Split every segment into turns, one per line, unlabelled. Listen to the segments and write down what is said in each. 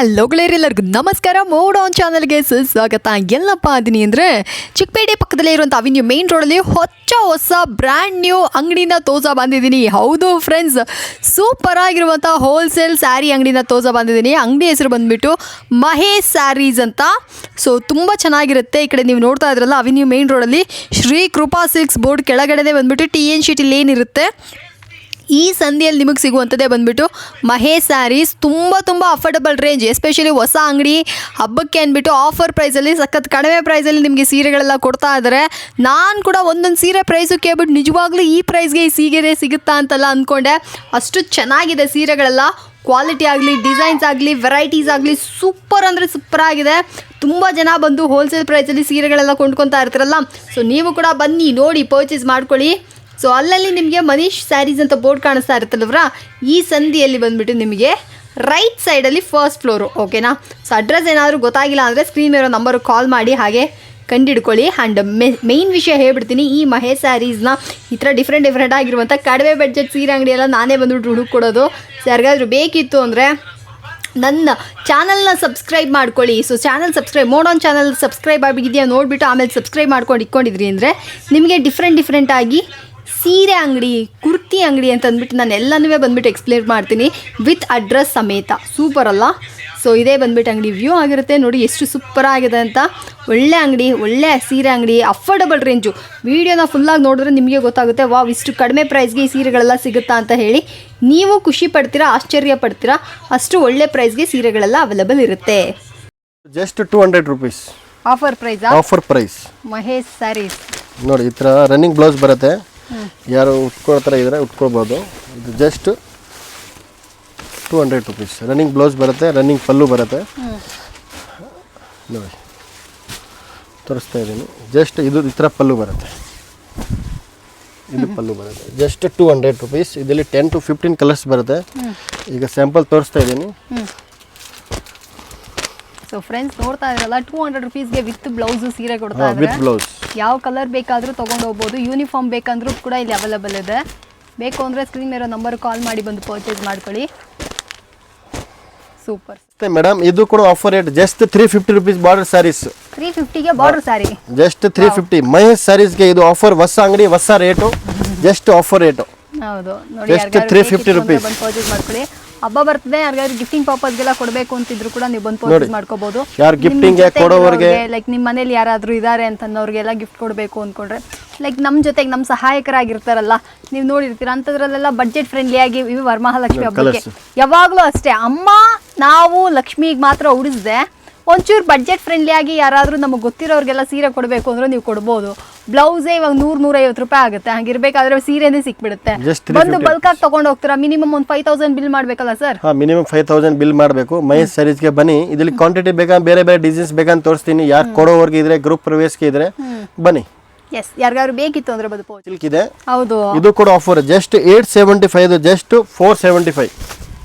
Hello ಗೆಳೆಯರೆಲ್ಲರಿಗೂ ನಮಸ್ಕಾರ. Mode on ಚಾನಲ್ಗೆ ಸ್ವಾಗತ. ಎಲ್ಲಪ್ಪ ಅದೀನಿ ಅಂದರೆ ಚಿಕ್ಕಪೇಟೆ ಪಕ್ಕದಲ್ಲೇ ಇರುವಂಥ ಅವಿನ್ಯೂ ಮೇನ್ ರೋಡಲ್ಲಿ ಹೊಸ ಬ್ರ್ಯಾಂಡ್ ನ್ಯೂ ಅಂಗಡಿನ ತೋರ್ಸ ಬಂದಿದ್ದೀನಿ. ಹೌದು ಫ್ರೆಂಡ್ಸ್, ಸೂಪರ್ ಆಗಿರುವಂಥ ಹೋಲ್ಸೇಲ್ ಸ್ಯಾರಿ ಅಂಗಡಿನ ತೋರ್ಸ ಬಂದಿದ್ದೀನಿ. ಅಂಗಡಿ ಹೆಸರು ಬಂದುಬಿಟ್ಟು ಮಹೇಶ್ ಸ್ಯಾರೀಸ್ ಅಂತ. ಸೊ ತುಂಬ ಚೆನ್ನಾಗಿರುತ್ತೆ. ಈ ಕಡೆ ನೀವು ನೋಡ್ತಾ ಇದ್ರಲ್ಲ ಅವಿನ್ಯೂ ಮೇನ್ ರೋಡಲ್ಲಿ ಶ್ರೀ ಕೃಪಾ ಸಿಲ್ಕ್ಸ್ ಬೋರ್ಡ್ ಕೆಳಗಡೆ ಬಂದುಬಿಟ್ಟು TN ಶೀಟ್ ಲೇನ್ ಇರುತ್ತೆ. ಈ ಸಂಧಿಯಲ್ಲಿ ನಿಮಗೆ ಸಿಗುವಂಥದ್ದೇ ಬಂದುಬಿಟ್ಟು ಮಹೇಶ್ ಸ್ಯಾರೀಸ್. ತುಂಬ ಅಫೋರ್ಡಬಲ್ ರೇಂಜ್, ಎಸ್ಪೆಷಲಿ ಹೊಸ ಅಂಗಡಿ ಹಬ್ಬಕ್ಕೆ ಅಂದ್ಬಿಟ್ಟು ಆಫರ್ ಪ್ರೈಸಲ್ಲಿ ಸಖತ್ ಕಡಿಮೆ ಪ್ರೈಸಲ್ಲಿ ನಿಮಗೆ ಸೀರೆಗಳೆಲ್ಲ ಕೊಡ್ತಾ ಇದ್ದಾರೆ. ನಾನು ಕೂಡ ಒಂದೊಂದು ಸೀರೆ ಪ್ರೈಸು ಕೇಳ್ಬಿಟ್ಟು ನಿಜವಾಗ್ಲೂ ಈ ಪ್ರೈಸ್ಗೆ ಈ ಸೀರೆ ಸಿಗುತ್ತಾ ಅಂತೆಲ್ಲ ಅಂದ್ಕೊಂಡೆ. ಅಷ್ಟು ಚೆನ್ನಾಗಿದೆ ಸೀರೆಗಳೆಲ್ಲ. ಕ್ವಾಲಿಟಿ ಆಗಲಿ, ಡಿಸೈನ್ಸ್ ಆಗಲಿ, ವೆರೈಟೀಸ್ ಆಗಲಿ ಸೂಪರ್ ಅಂದರೆ ಸೂಪರ್ ಆಗಿದೆ. ತುಂಬ ಜನ ಬಂದು ಹೋಲ್ಸೇಲ್ ಪ್ರೈಸಲ್ಲಿ ಸೀರೆಗಳೆಲ್ಲ ಕೊಂಡ್ಕೊತಾ ಇರ್ತಾರಲ್ಲ, ಸೊ ನೀವು ಕೂಡ ಬನ್ನಿ ನೋಡಿ ಪರ್ಚೇಸ್ ಮಾಡ್ಕೊಳ್ಳಿ. ಸೊ ಅಲ್ಲಲ್ಲಿ ನಿಮಗೆ ಮನೀಶ್ ಸ್ಯಾರೀಸ್ ಅಂತ ಬೋರ್ಡ್ ಕಾಣಿಸ್ತಾ ಇರುತ್ತಲ್ವ್ರ, ಈ ಸಂಧಿಯಲ್ಲಿ ಬಂದುಬಿಟ್ಟು ನಿಮಗೆ ರೈಟ್ ಸೈಡಲ್ಲಿ ಫಸ್ಟ್ ಫ್ಲೋರು, ಓಕೆನಾ. ಸೊ ಅಡ್ರೆಸ್ ಏನಾದರೂ ಗೊತ್ತಾಗಿಲ್ಲ ಅಂದರೆ ಸ್ಕ್ರೀನ್ ಮೇಲಿರೋ ನಂಬರ್ಗೆ ಕಾಲ್ ಮಾಡಿ ಹಾಗೆ ಕಂಡಿಡ್ಕೊಳ್ಳಿ. ಆ್ಯಂಡ್ ಮೇಯ್ನ್ ವಿಷಯ ಹೇಳ್ಬಿಡ್ತೀನಿ, ಈ ಮಹೇಶ್ ಸ್ಯಾರೀಸ್ನ ಈ ಥರ ಡಿಫ್ರೆಂಟ್ ಆಗಿರುವಂಥ ಕಡಿಮೆ ಬಡ್ಜೆಟ್ ಸೀರೆ ಅಂಗಡಿಯೆಲ್ಲ ನಾನೇ ಬಂದುಬಿಟ್ಟು ಹುಡುಕೊಡೋದು. ಸೊ ಯಾರಿಗಾದ್ರೂ ಬೇಕಿತ್ತು ಅಂದರೆ ನನ್ನ ಚಾನಲ್ನ ಸಬ್ಸ್ಕ್ರೈಬ್ ಮಾಡ್ಕೊಳ್ಳಿ. So channel subscribe, mode on channel subscribe ಆಗಿದೆಯಾ ನೋಡಿಬಿಟ್ಟು ಆಮೇಲೆ ಸಬ್ಸ್ಕ್ರೈಬ್ ಮಾಡ್ಕೊಂಡು ಇಟ್ಕೊಂಡಿದ್ರಿ ಅಂದರೆ ನಿಮಗೆ ಡಿಫ್ರೆಂಟಾಗಿ ಸೀರೆ ಅಂಗಡಿ, ಕುರ್ತಿ ಅಂಗಡಿ ಅಂತ ಅಂದ್ಬಿಟ್ಟು ನಾನು ಎಲ್ಲನೂ ಬಂದುಬಿಟ್ಟು ಎಕ್ಸ್ಪ್ಲೇನ್ ಮಾಡ್ತೀನಿ ವಿತ್ ಅಡ್ರೆಸ್ ಸಮೇತ. ಸೂಪರ್ ಅಲ್ಲ? ಸೊ ಇದೇ ಬಂದುಬಿಟ್ಟು ಅಂಗಡಿ ವ್ಯೂ ಆಗಿರುತ್ತೆ. ನೋಡಿ ಎಷ್ಟು ಸೂಪರ್ ಆಗಿದೆ ಅಂತ. ಒಳ್ಳೆ ಅಂಗಡಿ, ಒಳ್ಳೆ ಸೀರೆ ಅಂಗಡಿ, ಅಫೋರ್ಡಬಲ್ ರೇಂಜು. ವೀಡಿಯೋನ ಫುಲ್ಲಾಗಿ ನೋಡಿದ್ರೆ ನಿಮಗೆ ಗೊತ್ತಾಗುತ್ತೆ, ವಾವ್ ಇಷ್ಟು ಕಡಿಮೆ ಪ್ರೈಸ್ಗೆ ಈ ಸೀರೆಗಳೆಲ್ಲ ಸಿಗುತ್ತಾ ಅಂತ ಹೇಳಿ ನೀವು ಖುಷಿ ಪಡ್ತೀರಾ, ಆಶ್ಚರ್ಯ ಪಡ್ತೀರಾ. ಅಷ್ಟು ಒಳ್ಳೆ ಪ್ರೈಸ್ಗೆ ಸೀರೆಗಳೆಲ್ಲ ಅವೈಲೇಬಲ್ ಇರುತ್ತೆ.
Just 200 rupees
offer price.
Offer price
Mahesh sarees
ನೋಡಿ. ಈ ಥರ ರನ್ನಿಂಗ್ ಬ್ಲೌಸ್ ಬರುತ್ತೆ. ಯಾರು ಉಟ್ಕೊಳ್ತಾರೆ ಇದ್ರೆ ಉಟ್ಕೊಳ್ಬೋದು. ಇದು ಜಸ್ಟ್ 200 ರೂಪೀಸ್. ರನ್ನಿಂಗ್ ಬ್ಲೌಸ್ ಬರುತ್ತೆ, ರನ್ನಿಂಗ್ ಪಲ್ಲು ಬರುತ್ತೆ. ನೋಡಿ ತೋರಿಸ್ತಾ ಇದ್ದೀನಿ. ಜಸ್ಟ್ ಇದು ಈ ಥರ ಪಲ್ಲು ಬರುತ್ತೆ. ಇದು ಪಲ್ಲು ಬರುತ್ತೆ. Just 200 rupees. ಇದರಲ್ಲಿ 10 to 15 ಕಲರ್ಸ್ ಬರುತ್ತೆ. ಈಗ ಸ್ಯಾಂಪಲ್ ತೋರಿಸ್ತಾ ಇದ್ದೀನಿ.
ಸೊ ಫ್ರೆಂಡ್ಸ್ ನೋಡ್ತಾ ಇದ್ರಲ್ಲ, 200 ರೂಪೀಸ್ಗೆ ವಿತ್ ಬ್ಲೌಸು ಸೀರೆ ಕೊಡ್ತಾ ಇದ್ದಾರೆ.
ವಿತ್ ಬ್ಲೌಸ್
ಯಾವ ಕಲರ್ ಬೇಕಾದರೂ ತೊಗೊಂಡು ಹೋಗ್ಬೋದು. ಯೂನಿಫಾರ್ಮ್ ಬೇಕಂದ್ರೂ ಕೂಡ ಇಲ್ಲಿ ಅವೈಲೇಬಲ್ ಇದೆ. ಬೇಕು ಅಂದರೆ ಸ್ಕ್ರೀನ್ ಮೇರೋ ನಂಬರ್ ಕಾಲ್ ಮಾಡಿ ಬಂದು ಪರ್ಚೇಸ್ ಮಾಡ್ಕೊಳ್ಳಿ. Super
madam. ಇದು ಕೂಡ offer rate just 350 rupees border saris.
350ಗೆ ಬಾರ್ಡರ್ ಸ್ಯಾರಿ
ಜಸ್ಟ್ 350. ಮಹೇಶ್ ಸ್ಯಾರೀಸ್ಗೆ ಇದು ಆಫರ್. ಹೊಸ ಅಂಗಡಿ, ಹೊಸ ರೇಟು, ಜಸ್ಟ್ ಆಫರ್ ರೇಟು.
ಹೌದು ನೋಡಿ,
ಜಸ್ಟ್ 350 ರೂಪೀಸ್
ಬಂದು ಪರ್ಚೇಸ್ ಮಾಡ್ಕೊಳ್ಳಿ. ಹಬ್ಬ ಬರ್ತದೆ, ಯಾರಿಗಾದ್ರು ಗಿಫ್ಟಿಂಗ್ ಪರ್ಪಸ್ಗೆಲ್ಲ ಕೊಡಬೇಕು ಅಂತಿದ್ರು ಕೂಡ ನೀವು ಬಂದು ಪರ್ಚೇಸ್ ಮಾಡ್ಕೋಬಹುದು.
ಯಾರು ಗಿಫ್ಟಿಂಗ್ ಕೊಡೋರಿಗೆ,
ಲೈಕ್ ನಿಮ್ಮ ಮನೇಲಿ ಯಾರಾದರೂ ಇದ್ದಾರೆ ಅಂತಂದವ್ರಿಗೆಲ್ಲ ಗಿಫ್ಟ್ ಕೊಡಬೇಕು ಅಂದ್ಕೊಂಡ್ರೆ, ಲೈಕ್ ನಮ್ಮ ಜೊತೆಗೆ ನಮ್ಮ ಸಹಾಯಕರಾಗಿರ್ತಾರಲ್ಲ, ನೀವು ನೋಡಿರ್ತೀರ ಅಂಥದ್ರಲ್ಲೆಲ್ಲ ಬಡ್ಜೆಟ್ ಫ್ರೆಂಡ್ಲಿ ಆಗಿ ಇವು ವರಮಹಾಲಕ್ಷ್ಮಿ ಹಬ್ಬಕ್ಕೆ ಯಾವಾಗಲೂ ಅಷ್ಟೇ, ಅಮ್ಮ ನಾವು ಲಕ್ಷ್ಮಿಗೆ ಮಾತ್ರ ಉಡಿಸ್ದೆ ಒಂಚೂರು ಬಡ್ಜೆಟ್ ಫ್ರೆಂಡ್ಲಿ ಆಗಿ ಯಾರಾದರೂ ನಮಗೆ ಗೊತ್ತಿರೋರಿಗೆಲ್ಲ ಸೀರೆ ಕೊಡಬೇಕು ಅಂದ್ರೆ ನೀವು ಕೊಡ್ಬೋದು. ಬ್ಲೌಸೇ ಇವಾಗ 100-150 ರೂಪಾಯಿ ಆಗುತ್ತೆ. ಹಂಗಿರ್ಬೇಕಾದ್ರೆ ಸೀರೆನೇ ಸಿಕ್ಬಿಡುತ್ತೆ. ಬಂದು ಬಲ್ಕಾಗಿ ತಗೊಂಡು ಹೋಗ್ತೀರಾ, ಮಿನಿಮಮ್ ಒಂದು 5000 ಬಿಲ್ ಮಾಡಬೇಕಲ್ಲ ಸರ್?
ಮಿನಿಮಮ್ 5000 ಬಿಲ್ ಮಾಡಬೇಕು. ಮಹೇಶ್ ಸ್ಯಾರೀಸ್ಗೆ ಬನ್ನಿ. ಇದರಲ್ಲಿ ಕ್ವಾಂಟಿಟಿ ಬೇಕಾ, ಬೇರೆ ಡಿಸೈನ್ಸ್ ಬೇಕಂತ ತೋರಿಸ್ತೀನಿ. ಯಾರು ಕೊಡೋವರ್ಗೆ ಇದ್ರೆ, ಗ್ರೂಪ್ ಪ್ರವೇಶಕ್ಕೆ ಇದ್ರೆ ಬನ್ನಿ.
ಎಸ್, ಯಾರಿಗಾದ್ರು ಬೇಕಿತ್ತು ಅಂದ್ರೆ ಬದು
ಸಿಲ್ಕ್ ಇದೆ.
ಹೌದು,
ಇದು ಕೂಡ offer. Just 875, just 475.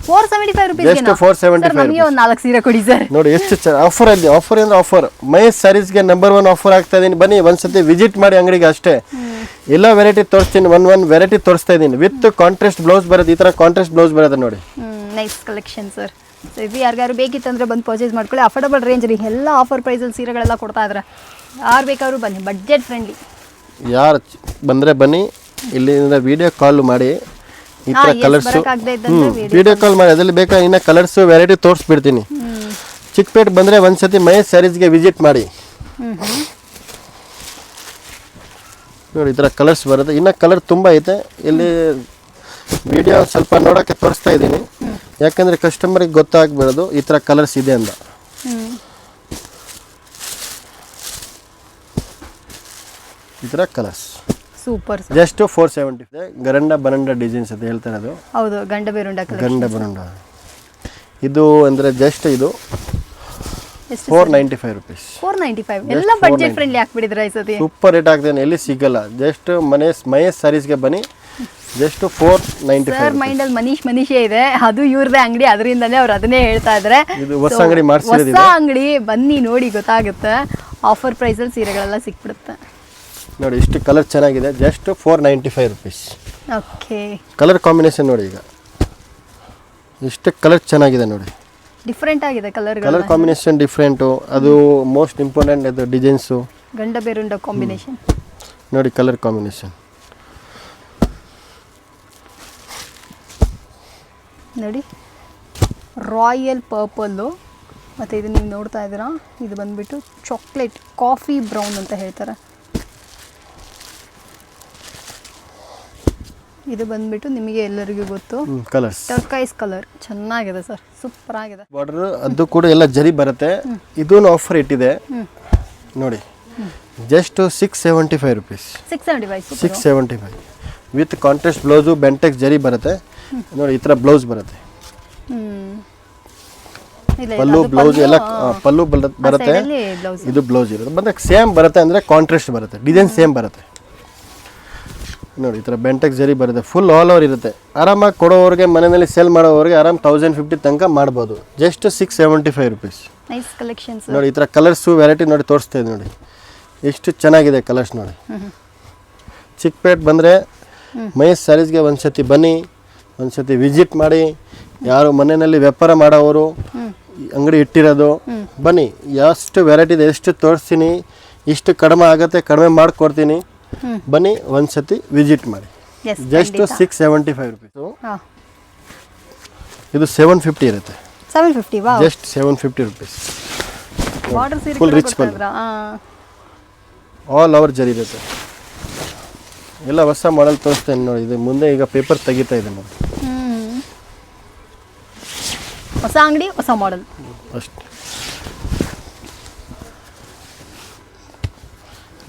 475 rupees.
Just 475.
ನಮಗೆ ಒಂದು 4 ಸೀರೆ ಕೊಡಿ ಸರ್.
ನೋಡಿ ಎಷ್ಟು ಆಫರ್ ಅಲ್ಲಿ. ಆಫರ್ ಅಂದ್ರೆ ಆಫರ್. ಮಹೇಶ್ ಸ್ಯಾರೀಸ್ಗೆ ನಂಬರ್ 1 ಆಫರ್ ಆಗ್ತಾ ಇದೀನಿ. ಬನ್ನಿ ಒಂದ್ಸತಿ ವಿಸಿಟ್ ಮಾಡಿ ಅಂಗಡಿಗೆ ಅಷ್ಟೇ. ಎಲ್ಲ ವೆರೈಟಿ ತೋರಿಸ್ತೀನಿ. ಒನ್ ವೆರೈಟಿ ತೋರಿಸ್ತಾ ಇದೀನಿ. ವಿತ್ ಕಾಂಟ್ರಾಸ್ಟ್ ಬ್ಲೌಸ್ ಬರುತ್ತೆ. ಈ ತರ ಕಾಂಟ್ರಾಸ್ಟ್ ಬ್ಲೌಸ್ ಬರುತ್ತೆ ನೋಡಿ.
Nice collection sir. ಸೊ ಇದು ಯಾರಿಗಾದ್ರು ಬೇಕಿತ್ತು ಅಂದ್ರೆ ಬಂದು ಪರ್ಚೇಸ್ ಮಾಡ್ಕೊಳ್ಳಿ. ಅಫೋರ್ಡಬಲ್ ರೇಂಜ್ ರೀ. ಎಲ್ಲ ಆಫರ್ ಪ್ರೈಸಲ್ಲಿ ಸೀರೆಗಳೆಲ್ಲ ಕೊಡ್ತಾ ಇದ್ದಾರೆ. ಯಾರು ಬೇಕಾದ್ರೂ ಬನ್ನಿ, ಬಡ್ಜೆಟ್ ಫ್ರೆಂಡ್ಲಿ.
ಯಾರು ಬಂದರೆ ಬನ್ನಿ. ಇಲ್ಲಿಂದ ವಿಡಿಯೋ ಕಾಲ್ ಮಾಡಿ ಈ ಥರ ಕಲರ್ಸು ವಿಡಿಯೋ ಕಾಲ್ ಮಾಡಿ. ಅದರಲ್ಲಿ ಬೇಕಾ ಇನ್ನು ಕಲರ್ಸು ವೆರೈಟಿ ತೋರಿಸ್ಬಿಡ್ತೀನಿ. ಚಿಕ್ಕಪೇಟೆ ಬಂದರೆ ಒಂದ್ಸತಿ ಮಹೇಶ್ ಸ್ಯಾರೀಸ್ಗೆ ವಿಸಿಟ್ ಮಾಡಿ. ನೋಡಿ ಈ ಥರ ಕಲರ್ಸ್ ಬರುತ್ತೆ. ಇನ್ನು ಕಲರ್ ತುಂಬ ಐತೆ. ಇಲ್ಲಿ ವಿಡಿಯೋ ಸ್ವಲ್ಪ ನೋಡೋಕ್ಕೆ ತೋರಿಸ್ತಾ ಇದ್ದೀನಿ, ಯಾಕಂದರೆ ಕಸ್ಟಮರಿಗೆ ಗೊತ್ತಾಗ್ಬಿಡೋದು ಈ ಥರ ಕಲರ್ಸ್ ಇದೆ ಅಂತ. ಈ ಥರ ಕಲರ್ಸ್
ಸೂಪರ್.
ಜಸ್ಟ್ 470. ಗರಂಡ ಬರಂಡ ಡಿಸೈನ್ಸ್ ಅಂತ ಹೇಳ್ತಾ ಇರೋದು.
ಹೌದು, ಗಂಡ ಬೇರುಂಡ.
ಇದು ಅಂದರೆ ಜಸ್ಟ್ ಇದು 495 ರೂಪೀಸ್.
495 ಎಲ್ಲ ಬಡ್ಜೆಟ್ ಫ್ರೆಂಡ್ಲಿ ಹಾಕ್ಬಿಟ್ಟಿದ್ರೆ ಈ ಸತಿ.
ಸೂಪರ್ ರೇಟ್ ಆಗ್ತದೆ, ಎಲ್ಲಿ ಸಿಗಲ್ಲ. ಜಸ್ಟ್ ಮಹೇಶ್ ಸ್ಯಾರೀಸ್ಗೆ ಬನ್ನಿ. ಜಸ್ಟ್ 495.
ಸರ್ ಮೈಂಡಲ್ಲಿ ಮನೀಶೇ ಇದೆ, ಅದು ಇವ್ರದೇ ಅಂಗಡಿ, ಅದರಿಂದನೇ ಅವ್ರು ಅದನ್ನೇ ಹೇಳ್ತಾ ಇದ್ದಾರೆ.
ಇದು ಹೊಸ ಅಂಗಡಿ ಮಾಡಿಸಿರೋದು.
ಹೊಸ ಅಂಗಡಿ, ಬನ್ನಿ ನೋಡಿ ಗೊತ್ತಾಗುತ್ತೆ. ಆಫರ್ ಪ್ರೈಸಲ್ಲಿ ಸೀರೆಗಳೆಲ್ಲ ಸಿಕ್ಬಿಡುತ್ತೆ.
ನೋಡಿ ಇಷ್ಟು ಕಲರ್ ಚೆನ್ನಾಗಿದೆ. Just 495 rupees.
Okay,
colour combination ನೋಡಿ. ಈಗ ಇಷ್ಟು ಕಲರ್ ಚೆನ್ನಾಗಿದೆ ನೋಡಿ.
ಡಿಫ್ರೆಂಟ್ ಆಗಿದೆ
ಕಲರ್
ಕಲರ್
ಕಾಂಬಿನೇಷನ್ ಡಿಫ್ರೆಂಟು. ಅದು ಮೋಸ್ಟ್ ಇಂಪಾರ್ಟೆಂಟ್ ಅದು ಡಿಸೈನ್ಸು.
ಗಂಡ ಬೇರುಂಡ ಕಾಂಬಿನೇಷನ್
ನೋಡಿ ಕಲರ್ ಕಾಂಬಿನೇಷನ್
ನೋಡಿ, ರಾಯಲ್ ಪರ್ಪಲ್ಲು, ಮತ್ತು ಇದು ನೀವು ನೋಡ್ತಾ ಇದ್ದೀರಾ, ಇದು ಬಂದುಬಿಟ್ಟು ಚಾಕ್ಲೇಟ್ ಕಾಫಿ ಬ್ರೌನ್ ಅಂತ ಹೇಳ್ತಾರೆ. ಇದು ಬಂದುಬಿಟ್ಟು ನಿಮಗೆ ಎಲ್ಲರಿಗೂ ಗೊತ್ತು,
ಕಲರ್ಸ್
ಟರ್ಕೈಸ್ ಕಲರ್. ಚೆನ್ನಾಗಿದೆ ಸರ್, ಸೂಪರ್ ಆಗಿದೆ.
ಬಾರ್ಡರ್ ಅದು ಕೂಡ ಎಲ್ಲ ಜರಿ ಬರುತ್ತೆ. ಇದೂ ಆಫರ್ ಇಟ್ಟಿದೆ ನೋಡಿ, just 675 rupees.
675
675 with contrast blouse, Bentex ಜರಿ ಬರುತ್ತೆ ನೋಡಿ. ಈ ಥರ ಬ್ಲೌಸ್ ಬರುತ್ತೆ, ಪಲ್ಲು ಬ್ಲೌಸ್ ಎಲ್ಲ ಪಲ್ಲು ಬರುತ್ತೆ. ಇದು ಬ್ಲೌಸ್ ಇರುತ್ತೆ, ಬಂದಾಗ ಸೇಮ್ ಬರುತ್ತೆ, ಅಂದರೆ ಕಾಂಟ್ರಾಸ್ಟ್ ಬರುತ್ತೆ, ಡಿಸೈನ್ ಸೇಮ್ ಬರುತ್ತೆ ನೋಡಿ. ಈ ಥರ ಬೆಂಟೆಕ್ಸ್ ಜರಿ ಬರುತ್ತೆ, ಫುಲ್ ಆಲ್ ಓವರ್ ಇರುತ್ತೆ. ಆರಾಮಾಗಿ ಕೊಡೋವ್ರಿಗೆ, ಮನೆಯಲ್ಲಿ ಸೇಲ್ ಮಾಡೋವ್ರಿಗೆ ಆರಾಮ್ 1050 ತನಕ ಮಾಡ್ಬೋದು. Just 675 rupees.
ನೈಸ್ ಕಲೆಕ್ಷನ್ಸ್
ನೋಡಿ. ಈ ಥರ ಕಲರ್ಸು ವೆರೈಟಿ ನೋಡಿ ತೋರಿಸ್ತಾ ಇದೆ ನೋಡಿ, ಎಷ್ಟು ಚೆನ್ನಾಗಿದೆ ಕಲರ್ಸ್ ನೋಡಿ. ಚಿಕ್ಕಪೇಟೆ ಬಂದರೆ ಮಹೇಶ್ ಸ್ಯಾರೀಸ್ಗೆ ಒಂದ್ಸತಿ ಬನ್ನಿ, ಒಂದ್ಸತಿ ವಿಸಿಟ್ ಮಾಡಿ. ಯಾರು ಮನೆಯಲ್ಲಿ ವ್ಯಾಪಾರ ಮಾಡೋವರು, ಅಂಗಡಿ ಇಟ್ಟಿರೋದು, ಬನ್ನಿ. ಎಷ್ಟು ವೆರೈಟಿ ಇದೆ, ಎಷ್ಟು ತೋರಿಸ್ತೀನಿ, ಇಷ್ಟು ಕಡಿಮೆ ಆಗುತ್ತೆ, ಕಡಿಮೆ ಮಾಡಿಕೊಡ್ತೀನಿ. ಬನ್ನಿ ಒಂದ್ಸತಿ ವಿಸಿಟ್ ಮಾಡಿ. Just 675 rupees. ಇದು 750 ಇರುತ್ತೆ.
750
ಜಸ್ಟ್ 750 rupees.
ಬಾರ್ಡರ್ ಸೀರೆ
ಫುಲ್ ರಿಚ್ ಪಲ್ಲು, ಆಲ್ ಓವರ್ ಜರಿ ಇರುತ್ತೆ. ಎಲ್ಲ ಹೊಸ ಮಾಡೆಲ್ ತೋರಿಸ್ತೇನೆ ನೋಡಿ. ಇದು ಮುಂದೆ ಈಗ ಪೇಪರ್ ತೆಗಿತಾ ಇದೆ ನೋಡಿ,
ಹೊಸ ಅಂಗಡಿ ಹೊಸ ಮಾಡೆಲ್
ಅಷ್ಟೇ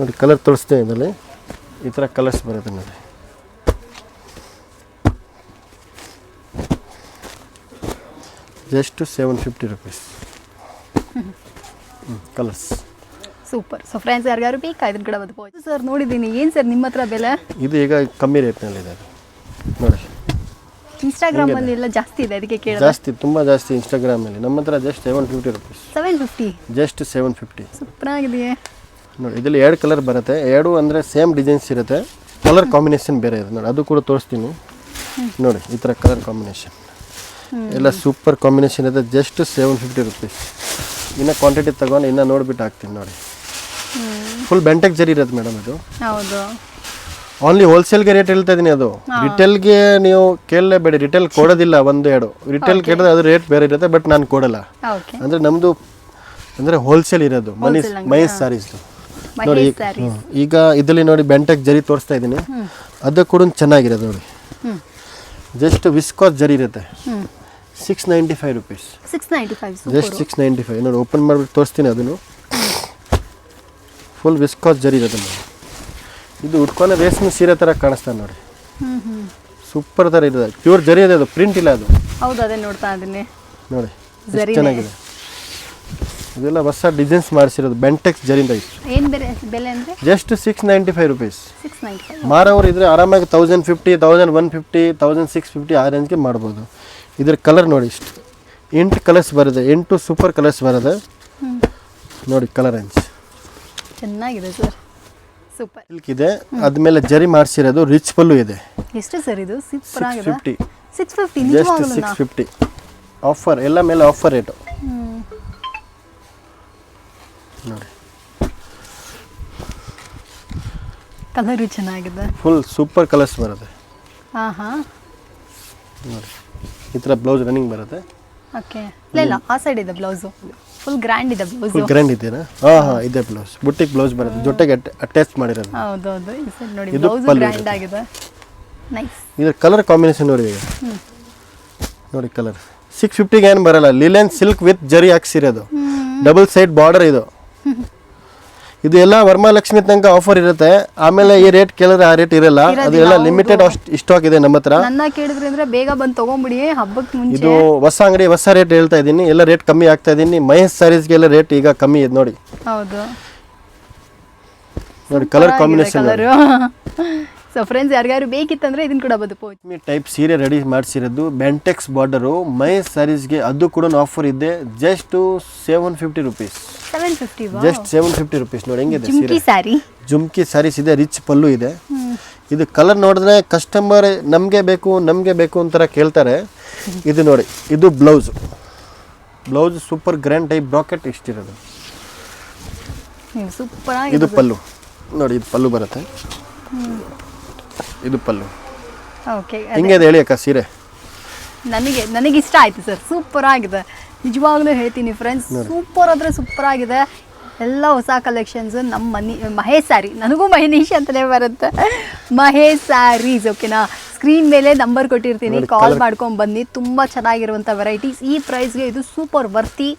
ನೋಡಿ. ಕಲರ್ ತೋರಿಸ್ತೇನೆ ಇದರಲ್ಲಿ, ಈ ಥರ ಕಲರ್ಸ್ ಬರುತ್ತೆ ನೋಡಿ. Just 750 rupees. Colours
super. So friends, ಯಾರಿಗಾರು ಬೇಕಾ ಇದನ್ನ ಕಡೆ ಬದುಕಬಹುದು ಸರ್. ನೋಡಿದ್ದೀನಿ, ಏನು ಸರ್ ನಿಮ್ಮ ಹತ್ರ ಬೆಲೆ?
ಇದು ಈಗ ಕಮ್ಮಿ ರೇಟ್ನಲ್ಲಿ ಇದೆ ನೋಡಿ.
ಇನ್ಸ್ಟಾಗ್ರಾಮಲ್ಲಿ ಎಲ್ಲ ಜಾಸ್ತಿ ಇದೆ, ಅದಕ್ಕೆ ಕೇಳಿದೆ.
ಜಾಸ್ತಿ, ತುಂಬ ಜಾಸ್ತಿ ಇನ್ಸ್ಟಾಗ್ರಾಮಲ್ಲಿ. ನಮ್ಮ ಹತ್ರ ಜಸ್ಟ್ 750 rupees.
750
ಜಸ್ಟ್ 750.
ಸೂಪರ್ ಆಗಿದೆಯೇ
ನೋಡಿ. ಇದರಲ್ಲಿ 2 ಕಲರ್ ಬರುತ್ತೆ, 2 ಅಂದರೆ ಸೇಮ್ ಡಿಸೈನ್ಸ್ ಇರುತ್ತೆ, ಕಲರ್ ಕಾಂಬಿನೇಷನ್ ಬೇರೆ ಇದೆ ನೋಡಿ. ಅದು ಕೂಡ ತೋರಿಸ್ತೀನಿ ನೋಡಿ. ಈ ಥರ ಕಲರ್ ಕಾಂಬಿನೇಷನ್ ಎಲ್ಲ ಸೂಪರ್ ಕಾಂಬಿನೇಷನ್ ಇದೆ. Just 750 rupees. ಇನ್ನು ಕ್ವಾಂಟಿಟಿ ತಗೊಂಡು ಇನ್ನೂ ನೋಡಿಬಿಟ್ಟು ಹಾಕ್ತೀನಿ ನೋಡಿ. ಫುಲ್ ಬೆಂಟೆಕ್ ಜರಿ ಇರುತ್ತೆ ಮೇಡಮ್. ಇದು
ಹೌದು,
ಓನ್ಲಿ ಹೋಲ್ಸೇಲ್ಗೆ ರೇಟ್ ಹೇಳ್ತಾ ಇದ್ದೀನಿ. ಅದು ರಿಟೇಲ್ಗೆ ನೀವು ಕೇಳಲೇಬೇಡಿ, ರಿಟೇಲ್ ಕೊಡೋದಿಲ್ಲ. 1-2 ರಿಟೇಲ್ ಕೇಳಿದ್ರೆ ಅದು ರೇಟ್ ಬೇರೆ ಇರುತ್ತೆ, ಬಟ್ ನಾನು ಕೊಡಲ್ಲ.
ಓಕೆ.
ಅಂದರೆ ನಮ್ಮದು ಅಂದರೆ ಹೋಲ್ಸೇಲ್ ಇರೋದು ಮಹೇಶ್ ಸ್ಯಾರೀಸ್ದು ನೋಡಿ. ಈಗ ಇದರಲ್ಲಿ ನೋಡಿ ಬೆಂಟೆಕ್ ಜರಿ ತೋರಿಸ್ತಾ ಇದ್ದೀನಿ, ಅದು ಕೂಡ ಚೆನ್ನಾಗಿರೋದು ನೋಡಿ. ಜಸ್ಟ್ ವಿಸ್ಕಾಸ್ ಜರಿ ಇರುತ್ತೆ. 695 rupees.
695
ಜಸ್ಟ್ 695 ನೋಡಿ. ಓಪನ್ ಮಾಡಿಬಿಟ್ಟು ತೋರಿಸ್ತೀನಿ. ಅದನ್ನು ಫುಲ್ ವಿಸ್ಕಾಸ್ ಜರಿ ಇರುತ್ತೆ ನೋಡಿ. ಇದು ಉಟ್ಕೊಂಡೆ ರೇಷ್ಮೆ ಸೀರೆ ಥರ ಕಾಣಿಸ್ತಾನೆ ನೋಡಿ. ಸೂಪರ್ ಥರ ಇರುತ್ತೆ, ಪ್ಯೂರ್ ಜರಿ ಇದೆ, ಅದು ಪ್ರಿಂಟ್ ಇಲ್ಲ ಅದು.
ಹೌದು, ಅದೇ ನೋಡ್ತಾ ಇದ್ದೀನಿ
ನೋಡಿ, ಎಷ್ಟು ಚೆನ್ನಾಗಿದೆ. ಇದೆಲ್ಲ ಹೊಸ ಡಿಸೈನ್ಸ್ ಮಾಡಿಸಿರೋದು ಬೆಂಟೆಕ್ಸ್ ಜರಿಂದ ಇತ್ತು.
ಏನು ಬೆಲೆ ಅಂದರೆ?
Just 695 rupees.
695.
ಮಾರೋರು ಇದ್ರೆ ಆರಾಮಾಗಿ 1050, 1150, 1650 ಆ ರೇಂಜ್ಗೆ ಮಾಡ್ಬೋದು. ಇದ್ರ ಕಲರ್ ನೋಡಿ, ಇಷ್ಟು 8 ಕಲರ್ಸ್ ಬರುತ್ತೆ, 8 ಸೂಪರ್ ಕಲರ್ಸ್ ಬರುತ್ತೆ ನೋಡಿ. ಕಲರ್ ರೇಂಜ್
ಚೆನ್ನಾಗಿದೆ ಸರ್, ಸೂಪರ್.
ಸಿಲ್ಕ್ ಇದೆ, ಅದ್ಮೇಲೆ ಜರಿ ಮಾಡಿಸಿರೋದು, ರಿಚ್ ಪಲ್ಲು ಇದೆ.
ಎಷ್ಟು ಸರ್ ಇದು? ಸೂಪರ್ ಆಗಿದೆ.
650. ಜಸ್ಟ್ 650 ಆಫರ್, ಎಲ್ಲ ಮೇಲೆ ಆಫರ್ ರೇಟು ನೋಡಿ.
ಕಲರ್ ಚೆನ್ನಾಗಿದೆ,
ಫುಲ್ ಸೂಪರ್ ಕಲರ್ಸ್ ಬರುತ್ತೆ.
ಹಾಂ ಹಾಂ
ನೋಡಿ. ಈ ಥರ ಬ್ಲೌಸ್ ರನ್ನಿಂಗ್ ಬರುತ್ತೆ.
ಓಕೆ. ಇಲ್ಲ ಆ ಸೈಡ್ ಇದೆ ಬ್ಲೌಸು, ಫುಲ್ ಗ್ರ್ಯಾಂಡ್ ಇದೆ ಬ್ಲೌಸ್.
ಫುಲ್ ಗ್ರ್ಯಾಂಡ್ ಇದೆಯಾ? ಹಾಂ ಇದೆ ಬ್ಲೌಸ್, ಬುಟ್ಟಿಕ್ ಬ್ಲೌಸ್ ಬರುತ್ತೆ, ಜೊತೆಗೆ ಅಟ್ಯಾಚ್ ಮಾಡಿರೋದು.
ಹೌದೌದು, ಈ ಸೈಡ್ ನೋಡಿ ಬ್ಲೌಸ್ ಗ್ರ್ಯಾಂಡ್ ಆಗಿದೆ. ನೈಸ್.
ಇದ್ರ ಕಲರ್ ಕಾಂಬಿನೇಷನ್ ನೋಡಿ ಈಗ ನೋಡಿ. ಕಲರ್ 650ಗೆ ಏನು ಬರಲ್ಲ, ಲಿಲೆನ್ ಸಿಲ್ಕ್ ವಿತ್ ಜರಿ ಹಾಕ್ಸಿರೋದು, ಡಬಲ್ ಸೈಡ್ ಬಾರ್ಡರ್ ಇದು. ಇದು ಎಲ್ಲ ವರಮಹಾಲಕ್ಷ್ಮಿ ತನಕ ಆಫರ್ ಇರುತ್ತೆ. ಆಮೇಲೆ ಈ ರೇಟ್ ಕೇಳಿದ್ರೆ ಆ ರೇಟ್ ಇರಲ್ಲ, ಅದು ಎಲ್ಲ ಲಿಮಿಟೆಡ್ ಸ್ಟಾಕ್ ಇದೆ ನಮ್ಮ ಹತ್ರ.
ನನ್ನ ಕೇಳಿದ್ರೆ ಅಂದ್ರೆ ಬೇಗ ಬಂದು ತಗೊಂಬಿಡಿ ಹಬ್ಬಕ್ಕೆ ಮುಂಚೆ.
ಇದು ಹೊಸ ಅಂಗಡಿ, ಹೊಸ ರೇಟ್ ಹೇಳ್ತಾ ಇದ್ದೀನಿ, ಎಲ್ಲ ರೇಟ್ ಕಮ್ಮಿ ಆಗ್ತಾ ಇದ್ದೀನಿ. ಮಹೇಶ್ ಸ್ಯಾರೀಸ್ಗೆಲ್ಲ ರೇಟ್ ಈಗ ಕಮ್ಮಿ ಇದೆ ನೋಡಿ.
ಹೌದು
ನೋಡಿ, ಕಲರ್ ಕಾಂಬಿನೇಷನ್.
ಸೊ ಫ್ರೆಂಡ್ಸ್, ಯಾರಿಗಾರು ಬೇಕಿತ್ತಂದ್ರೆ ಇದನ್ನ ಕೂಡ ಬದುಕಬಹುದು.
ಟೈಪ್ ಸೀರೆ ರೆಡಿ ಮಾಡಿಸಿರೋದು, ಬೆಂಟೆಕ್ಸ್ ಬಾರ್ಡರು, ಮಹೇಶ್ ಸ್ಯಾರೀಸ್ಗೆ ಅದು ಕೂಡ ಆಫರ್ ಇದೆ. Just 750 rupees.
750.
ಜಸ್ಟ್ 750 rupees ನೋಡಿ. ಹೆಂಗಿದೆ
ಜುಮ್ಕಿ ಸ್ಯಾರಿ,
ಜುಮ್ಕಿ ಸ್ಯಾರೀಸ್ ಇದೆ, ರಿಚ್ ಪಲ್ಲು ಇದೆ. ಇದು ಕಲರ್ ನೋಡಿದ್ರೆ ಕಸ್ಟಮರ್ ನಮಗೆ ಬೇಕು ಅಂತಾರೆ ಕೇಳ್ತಾರೆ. ಇದು ನೋಡಿ, ಇದು blouse blouse super grand type bracket ಇಷ್ಟಿರೋದು.
ಸೂಪರ್
ಇದು ಪಲ್ಲು ನೋಡಿ, ಇದು ಪಲ್ಲು ಬರುತ್ತೆ. ಇದು ಪಲ್ಲು.
ಓಕೆ,
ಹಿಂಗೆ ಅದು ಹೇಳಿ ಅಕ್ಕ ಸೀರೆ.
ನನಗೆ ಇಷ್ಟ ಆಯ್ತು ಸರ್, ಸೂಪರ್ ಆಗಿದೆ ನಿಜವಾಗ್ಲೂ ಹೇಳ್ತೀನಿ ಫ್ರೆಂಡ್ಸ್, ಸೂಪರ್ ಅಂದರೆ ಸೂಪರ್ ಆಗಿದೆ. ಎಲ್ಲ ಹೊಸ ಕಲೆಕ್ಷನ್ಸ್ ನಮ್ಮ ಮಹೇಶ್ ಸ್ಯಾರಿ, ನನಗೂ ಮಹೇಶ್ ಅಂತಲೇ ಬರುತ್ತೆ, ಮಹೇಶ್ ಸ್ಯಾರೀಸ್. ಓಕೆನಾ, ಸ್ಕ್ರೀನ್ ಮೇಲೆ ನಂಬರ್ ಕೊಟ್ಟಿರ್ತೀನಿ, ಕಾಲ್ ಮಾಡ್ಕೊಂಡು ಬನ್ನಿ. ತುಂಬ ಚೆನ್ನಾಗಿರುವಂಥ ವೆರೈಟೀಸ್, ಈ ಪ್ರೈಸ್ಗೆ ಇದು ಸೂಪರ್ ವರ್ತಿ.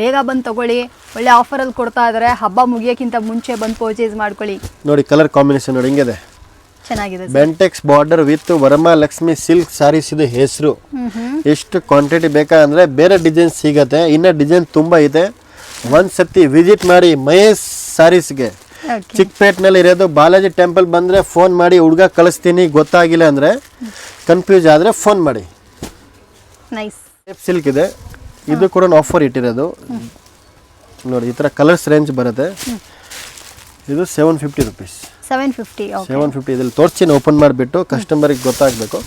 ಬೇಗ ಬಂದು ತಗೊಳ್ಳಿ, ಒಳ್ಳೆ ಆಫರಲ್ಲಿ ಕೊಡ್ತಾ ಇದ್ದಾರೆ. ಹಬ್ಬ ಮುಗಿಯೋಕ್ಕಿಂತ ಮುಂಚೆ ಬಂದು ಪರ್ಚೇಸ್ ಮಾಡ್ಕೊಳ್ಳಿ.
ನೋಡಿ ಕಲರ್ ಕಾಂಬಿನೇಷನ್ ನೋಡಿ ಹಿಂಗಿದೆ,
ಚೆನ್ನಾಗಿದೆ.
Bentex border with Varamahalakshmi silk sarees ಇದು ಹೆಸರು. ಎಷ್ಟು ಕ್ವಾಂಟಿಟಿ ಬೇಕಾ ಅಂದರೆ ಬೇರೆ ಡಿಸೈನ್ ಸಿಗತ್ತೆ, ಇನ್ನು ಡಿಸೈನ್ ತುಂಬ ಇದೆ. ಒಂದ್ಸತಿ ವಿಸಿಟ್ ಮಾಡಿ ಮಹೇಶ್ ಸಾರೀಸ್ಗೆ. ಚಿಕ್ಕಪೇಟ್ನಲ್ಲಿ ಇರೋದು, ಬಾಲಾಜಿ ಟೆಂಪಲ್ ಬಂದರೆ ಫೋನ್ ಮಾಡಿ, ಹುಡುಗ ಕಳಿಸ್ತೀನಿ ಗೊತ್ತಾಗಿಲ್ಲ ಅಂದರೆ, ಕನ್ಫ್ಯೂಸ್ ಆದರೆ ಫೋನ್ ಮಾಡಿ.
ನೈಸ್
ಸಿಲ್ಕ್ ಇದೆ, ಇದು ಕೂಡ ಆಫರ್ ಇಟ್ಟಿರೋದು ನೋಡಿ. ಈ ಥರ ಕಲರ್ಸ್ ರೇಂಜ್ ಬರುತ್ತೆ. ಇದು 750 ರುಪೀಸ್. 750 ಇದ್ರಲ್ಲಿ ತೋರಿಸ್ತೀನಿ, ಓಪನ್ ಮಾಡಿಬಿಟ್ಟು ಕಸ್ಟಮರಿಗೆ ಗೊತ್ತಾಗಬೇಕು.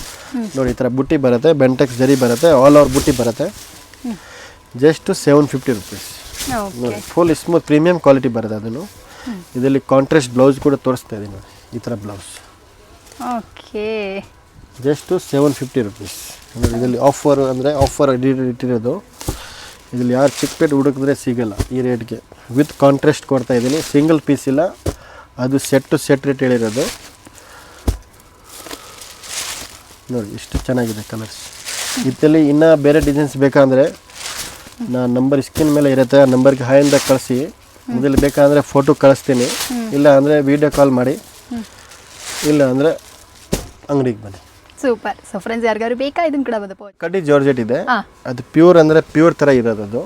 ನೋಡಿ ಈ ಥರ ಬುಟ್ಟಿ ಬರುತ್ತೆ, ಬೆಂಟೆಕ್ಸ್ ಜರಿ ಬರುತ್ತೆ, ಆಲ್ ಓವರ್ ಬುಟ್ಟಿ ಬರುತ್ತೆ. Just 750 rupees. ನೋಡಿ ಫುಲ್ ಸ್ಮೂತ್ ಪ್ರೀಮಿಯಂ ಕ್ವಾಲಿಟಿ ಬರುತ್ತೆ. ಅದನ್ನು ಇದರಲ್ಲಿ ಕಾಂಟ್ರಾಸ್ಟ್ ಬ್ಲೌಸ್ ಕೂಡ ತೋರಿಸ್ತಾ ಇದ್ದೀನಿ ನೋಡಿ, ಈ ಥರ ಬ್ಲೌಸ್.
Okay,
just 750 rupees. ನೋಡಿ ಇದರಲ್ಲಿ ಆಫರ್ ಅಂದರೆ ಆಫರ್ ಇಟ್ಟಿರೋದು. ಇದರಲ್ಲಿ ಯಾರು ಚಿಕ್ಕಪೇಟೆ ಹುಡುಕಿದ್ರೆ ಸಿಗಲ್ಲ ಈ ರೇಟ್ಗೆ. ವಿತ್ ಕಾಂಟ್ರಾಸ್ಟ್ ಕೊಡ್ತಾ ಇದ್ದೀನಿ, ಸಿಂಗಲ್ ಪೀಸ್ ಇಲ್ಲ, ಅದು ಸೆಟ್ ಟು ಸೆಟ್ ರೇಟ್ ಹೇಳಿರೋದು. ನೋಡಿ ಇಷ್ಟು ಚೆನ್ನಾಗಿದೆ ಕಲರ್ಸ್. ಇದರಲ್ಲಿ ಇನ್ನೂ ಬೇರೆ ಡಿಸೈನ್ಸ್ ಬೇಕಂದರೆ ನಾನು ನಂಬರ್ ಸ್ಕ್ರೀನ್ ಮೇಲೆ ಇರುತ್ತೆ, ಆ ನಂಬರ್ಗೆ ಹಾಯಿಂದ ಕಳಿಸಿ. ಮೊದಲು ಬೇಕಂದರೆ ಫೋಟೋ ಕಳಿಸ್ತೀನಿ, ಇಲ್ಲ ಅಂದರೆ ವೀಡಿಯೋ ಕಾಲ್ ಮಾಡಿ, ಇಲ್ಲ ಅಂದರೆ ಅಂಗಡಿಗೆ ಬನ್ನಿ.
ಸೂಪರ್. ಸೊ ಫ್ರೆಂಡ್ಸ್, ಯಾರಿಗಾರು ಬೇಕಾ ಇದನ್ನ ಕೂಡ ಬಂದು
ಕಡ್ಡಿ ಜಾರ್ಜೆಟ್ ಇದೆ, ಅದು ಪ್ಯೂರ್ ಅಂದರೆ ಪ್ಯೂರ್ ಥರ ಇರೋದು ಅದು.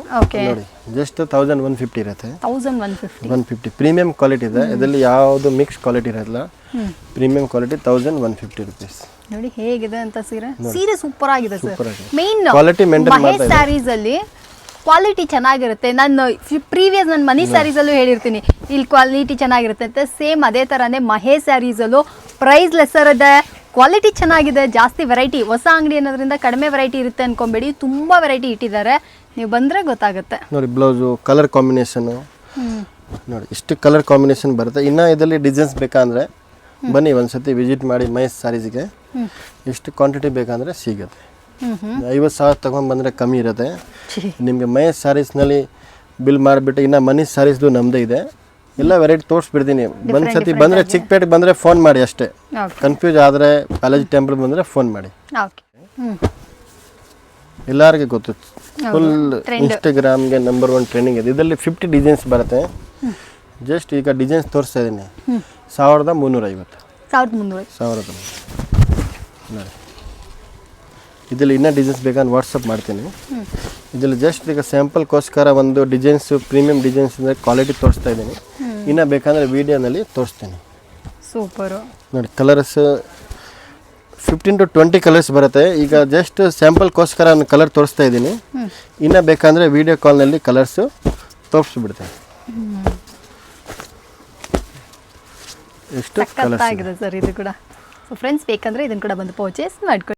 ನೋಡಿ ಜಸ್ಟ್ 1150 ಇರುತ್ತೆ. 1150 ಪ್ರೀಮಿಯಂ ಕ್ವಾಲಿಟಿ ಇದೆ. ಇದರಲ್ಲಿ ಯಾವುದು ಮಿಕ್ಸ್ ಕ್ವಾಲಿಟಿ ಇರೋಲ್ಲ, ಪ್ರೀಮಿಯಂ ಕ್ವಾಲಿಟಿ 1150 ರುಪೀಸ್.
ನೋಡಿ ಹೇಗಿದೆ ಅಂತ ಸೀರೆ ಸೂಪರ್ ಆಗಿದೆ sir. Main
quality maintain
Mahesh sarees ಅಲ್ಲಿ ಕ್ವಾಲಿಟಿ ಚೆನ್ನಾಗಿರುತ್ತೆ. ನಾನು ಪ್ರೀವಿಯಸ್ ನನ್ನ ಮನಿ ಸ್ಯಾರೀಸಲ್ಲೂ ಹೇಳಿರ್ತೀನಿ, ಇಲ್ಲಿ ಕ್ವಾಲಿಟಿ ಚೆನ್ನಾಗಿರುತ್ತೆ ಅಂತ. ಸೇಮ್ ಅದೇ ಥರನೇ ಮಹೇಶ್ ಸ್ಯಾರೀಸಲ್ಲೂ ಪ್ರೈಸ್ ಲೆಸ್ಸರ್ ಇದೆ, ಕ್ವಾಲಿಟಿ ಚೆನ್ನಾಗಿದೆ, ಜಾಸ್ತಿ ವೆರೈಟಿ. ಹೊಸ ಅಂಗಡಿ ಅನ್ನೋದ್ರಿಂದ ಕಡಿಮೆ ವೆರೈಟಿ ಇರುತ್ತೆ ಅನ್ಕೊಂಬೇಡಿ, ತುಂಬ ವೆರೈಟಿ ಇಟ್ಟಿದ್ದಾರೆ, ನೀವು ಬಂದರೆ ಗೊತ್ತಾಗುತ್ತೆ.
ನೋಡಿ ಬ್ಲೌಸು ಕಲರ್ ಕಾಂಬಿನೇಷನು ನೋಡಿ, ಇಷ್ಟು ಕಲರ್ ಕಾಂಬಿನೇಷನ್ ಬರುತ್ತೆ. ಇನ್ನು ಇದರಲ್ಲಿ ಡಿಸೈನ್ಸ್ ಬೇಕಂದರೆ ಬನ್ನಿ ಒಂದ್ಸತಿ ವಿಸಿಟ್ ಮಾಡಿ ಮಹೇಶ್ ಸ್ಯಾರೀಸ್ಗೆ. ಎಷ್ಟು ಕ್ವಾಂಟಿಟಿ ಬೇಕಂದರೆ ಸಿಗುತ್ತೆ. 50,000 ತೊಗೊಂಡ್ಬಂದರೆ ಕಮ್ಮಿ ಇರುತ್ತೆ ನಿಮಗೆ. ಮಹೇಶ್ ಸ್ಯಾರೀಸ್ನಲ್ಲಿ ಬಿಲ್ ಮಾಡಿಬಿಟ್ಟು ಇನ್ನು ಮನಿ ಸ್ಯಾರೀಸ್ದು ನಮ್ಮದೇ ಇದೆ, ಎಲ್ಲ ವೆರೈಟಿ ತೋರಿಸ್ಬಿಡ್ತೀನಿ. ಒಂದ್ಸತಿ ಬಂದರೆ ಚಿಕ್ಕಪೇಟೆ ಬಂದರೆ ಫೋನ್ ಮಾಡಿ ಅಷ್ಟೇ. ಕನ್ಫ್ಯೂಸ್ ಆದರೆ ಬಾಲಾಜಿ ಟೆಂಪಲ್ ಬಂದರೆ ಫೋನ್ ಮಾಡಿ. ಎಲ್ಲರಿಗೂ ಗೊತ್ತು, ಫುಲ್ ಇನ್ಸ್ಟಾಗ್ರಾಮ್ಗೆ ನಂಬರ್ 1 ಟ್ರೆಂಡಿಂಗ್ ಇದೆ. ಇದರಲ್ಲಿ 50 ಡಿಸೈನ್ಸ್ ಬರುತ್ತೆ. ಜಸ್ಟ್ ಈಗ ಡಿಸೈನ್ಸ್ ತೋರಿಸ್ತಾ ಇದ್ದೀನಿ, 1350. ನೋಡಿ ಇದರಲ್ಲಿ ಇನ್ನೂ ಡಿಸೈನ್ಸ್ ಬೇಕಂದ್ರೆ ವಾಟ್ಸಪ್ ಮಾಡ್ತೀನಿ. ಇದರಲ್ಲಿ ಜಸ್ಟ್ ಈಗ ಸ್ಯಾಂಪಲ್ಗೋಸ್ಕರ ಒಂದು ಡಿಸೈನ್ಸ್, ಪ್ರೀಮಿಯಂ ಡಿಸೈನ್ಸ್ ಅಂದರೆ ಕ್ವಾಲಿಟಿ ತೋರಿಸ್ತಾ ಇದ್ದೀನಿ. ಇನ್ನೂ ಬೇಕಂದರೆ ವೀಡಿಯೋನಲ್ಲಿ ತೋರಿಸ್ತೀನಿ.
ಸೂಪರು.
ನೋಡಿ ಕಲರ್ಸ್ 15 to 20 ಕಲರ್ಸ್ ಬರುತ್ತೆ. ಈಗ ಜಸ್ಟ್ ಸ್ಯಾಂಪಲ್ಗೋಸ್ಕರ ನಾನು ಕಲರ್ ತೋರಿಸ್ತಾ ಇದ್ದೀನಿ. ಇನ್ನೂ ಬೇಕಂದರೆ ವೀಡಿಯೋ ಕಾಲ್ನಲ್ಲಿ ಕಲರ್ಸು ತೋರಿಸ್ಬಿಡ್ತೀನಿ. ಎಷ್ಟು ಕಲರ್ಸ್
ಆಗಿದೆ ಸರ್ ಇದು ಕೂಡ. ಸೊ ಫ್ರೆಂಡ್ಸ್, ಬೇಕಂದರೆ ಇದನ್ನು ಕೂಡ ಬಂದು ಪರ್ಚೇಸ್ ಮಾಡ್ಕೊಳ್ಳಿ.